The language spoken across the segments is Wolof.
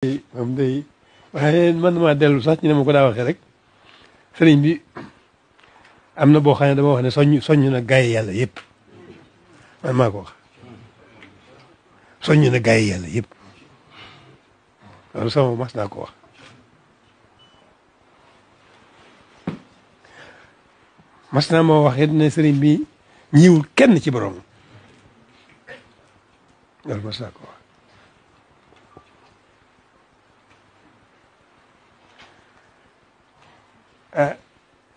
moom day waaye man maa dellu sax ñu ne ma ko daa waxee rek sëriñ bi am na boo xam ne dama wax ne soññ na gaay yi yàlla yëpp man maa ko wax soññ na gaay yi yàlla yëpp loolu sama mas naa ko wax mas naa moo wax it ne sëriñ bi ñiwul kenn ci borom loolu mas naa ko wax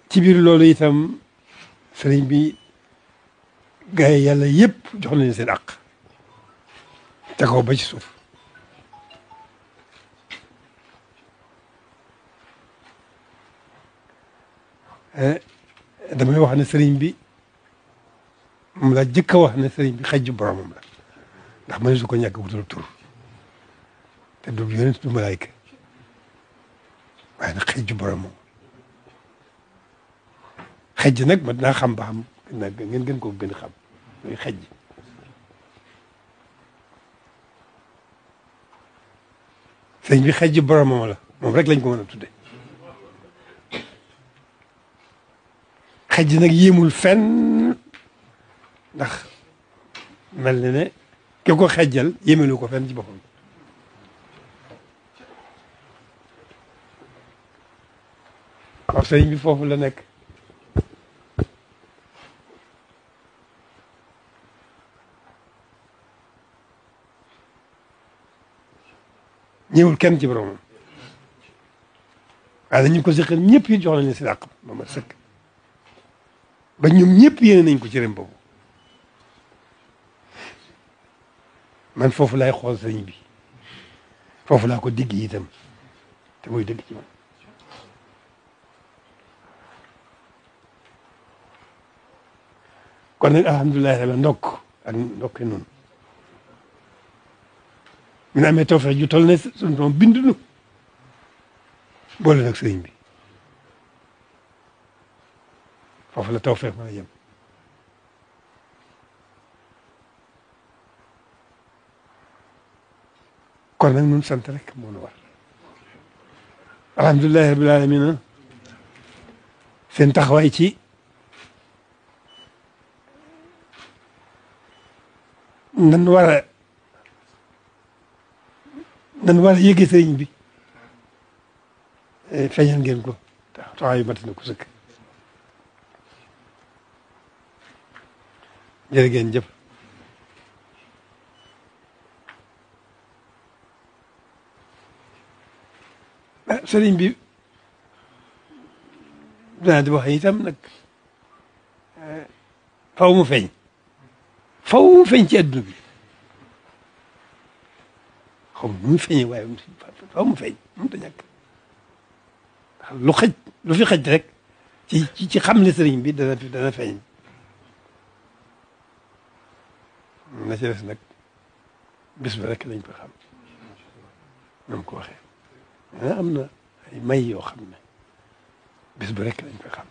ci biir loolu itam sëriñ bi gaay yi yàlla yëpp jox nañu seen àq te kaw ba ci suuf damay wax ne sëriñ bi moom laa jëkk a wax ne sëriñ bi xejju boromam la ndax mëne su ko ñàkk wutal tur te du yonent du malaayka waaye nag xejju boromam xejj nag mat naa xam ba xam nag ngeen gën koo gën a xam muy xejj sëñ bi xejj boromam la moom rek lañ ko mën a tudde xejj nag yéemul fenn ndax mel na ne ki ko xejjal yéemelu ko fenn ci boppam waaw sëñ bi foofu la nekk ñëwul kenn ci boromam waaye ñu ko seqal ñëpp yi jox nañ leen si àq ba ma sëkk ba ñoom ñëpp yéene nañ ko ci rem boobu man foofu laay xool sëriñ bi foofu laa ko digg itam te muy dëgg ci man kon nag alhamdulilah rabbi ndokk ak ndokke noonu mi na amee tawfeex ju toll ne suñu doom bind nu boole nag sëriñ bi foofu la tawfeex mën a yem kon nag ñun sant rek moo nu war alhamdulilahi rabbil alamina seen taxawaay ci nan war a yëgee sëriñ bi feeñal ngeen ko taxawaay yu mat na ko sëkk jërë ngeen jëf sëriñ bi danaa di wax itam nag faw mu feeñ ci adduna bi xaw ma nu muy feeñee waaye faw mu feeñ mënut a ñàkk lu fi xaj rek ci xam ne sëriñ bi dana feeñ na ci des nag bis ba rek lañ ko xam na mu ko waxee am na ay may yoo xam ne bis ba rek lañ ko xam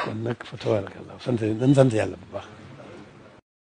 kon nag fa tabarakallah sant yàlla bu baax